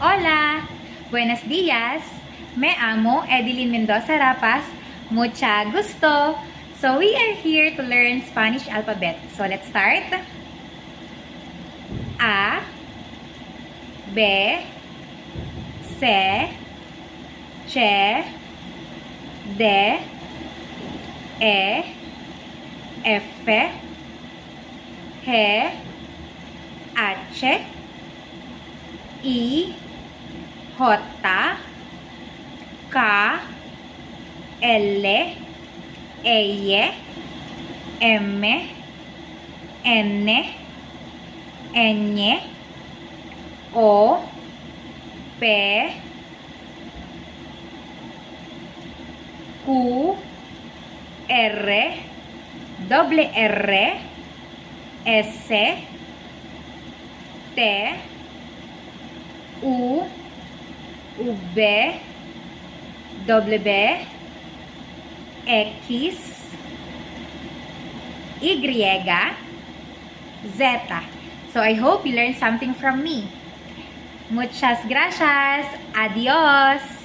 Hola! Buenos días! Me amo Edeline Mendoza Rapas. Mucha gusto! So we are here to learn Spanish alphabet. So let's start. A, B, C, Ch, D, E, F, G, H, I, J, K, L, Y, M, N, Ñ, O, P, Q, R, doble R, S, T, U, V, W, X, Y, Z. So I hope you learned something from me. Muchas gracias. Adios.